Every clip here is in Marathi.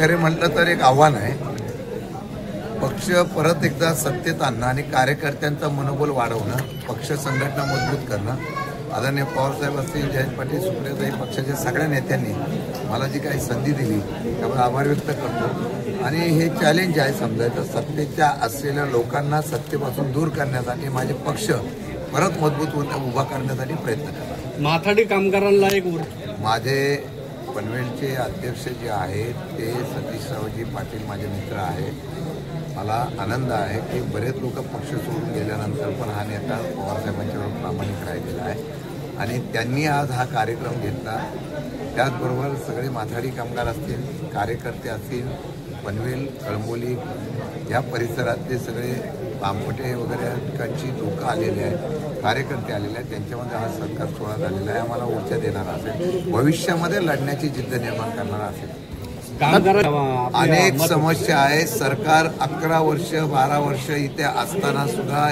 खरे म्हटलं तर एक आव्हान आहे. पक्ष परत एकदा सत्तेत आणणं आणि कार्यकर्त्यांचं मनोबल वाढवणं, पक्ष संघटना मजबूत करणं. आदरणीय पवारसाहेब असतील, जयंत पाटील, सुप्रियाताई, पक्षाच्या सगळ्या नेत्यांनी मला जी काही संधी दिली त्यामुळे आभार व्यक्त करतो. आणि हे चॅलेंज आहे समजायचं, सत्तेच्या असलेल्या लोकांना सत्तेपासून दूर करण्यासाठी माझे पक्ष परत मजबूत उभा करण्यासाठी प्रयत्न करतात. माथाडी कामगारांना एक माझे पनवेलचे अध्यक्ष जे आहेत ते सतीशरावजी पाटील माझे मित्र आहेत. मला आनंद आहे की बरेच लोक पक्ष सोडून गेल्यानंतर पण हा नेता पवारसाहेबांच्यावर प्रामाणिक राहिलेला आहे आणि त्यांनी आज हा कार्यक्रम घेतला. त्याचबरोबर सगळे माथाडी कामगार असतील, कार्यकर्ते असतील, पनवेल, कळंबोली या परिसरातले सगळे बांबटे वगैरे ठिकाणची लोक आलेले आहेत, कार्यकर्ते आलेले आहेत. त्यांच्यामध्ये हा सत्कार सोहळा झालेला आहे. आम्हाला ऊर्जा देणारा असेल, भविष्यामध्ये लढण्याची जिद्द निर्माण करणारा असेल. अनेक समस्या आहेत. सरकार 11 वर्ष 12 वर्ष इथे असताना सुद्धा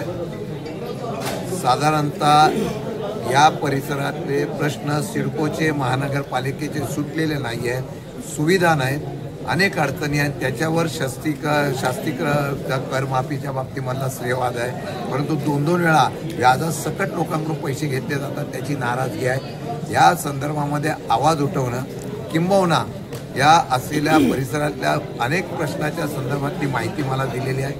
साधारणतः या परिसरातले प्रश्न सिडकोचे, महानगरपालिकेचे सुटलेले नाही आहेत, सुविधा नाहीत, अनेक अडचणी आहेत. त्याच्यावर शास्तिक करमाफीच्या बाबतीमधला श्रेयवाद आहे. परंतु 2-2 वेळा व्याजासकट लोकांकडून पैसे घेतले जातात, त्याची नाराजगी आहे. या संदर्भामध्ये आवाज उठवणं, किंबहुना या असलेल्या परिसरातल्या अनेक प्रश्नाच्या संदर्भातली माहिती मला दिलेली आहे.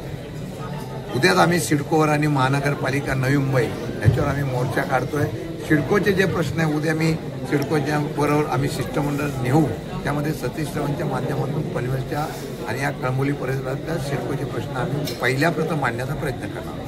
उद्याच आम्ही सिडकोवर आणि महानगरपालिका नवी मुंबई याच्यावर आम्ही मोर्चा काढतोय. सिडकोचे जे प्रश्न आहे उद्या मी सिडकोच्या बरोबर आम्ही शिष्टमंडळ नेऊ. त्यामध्ये सतीशरावांच्या माध्यमातून पनवेलच्या आणि या कळंबोली परिसरातल्या सिडकोचे प्रश्न आम्ही पहिल्या प्रथम मांडण्याचा प्रयत्न करणार.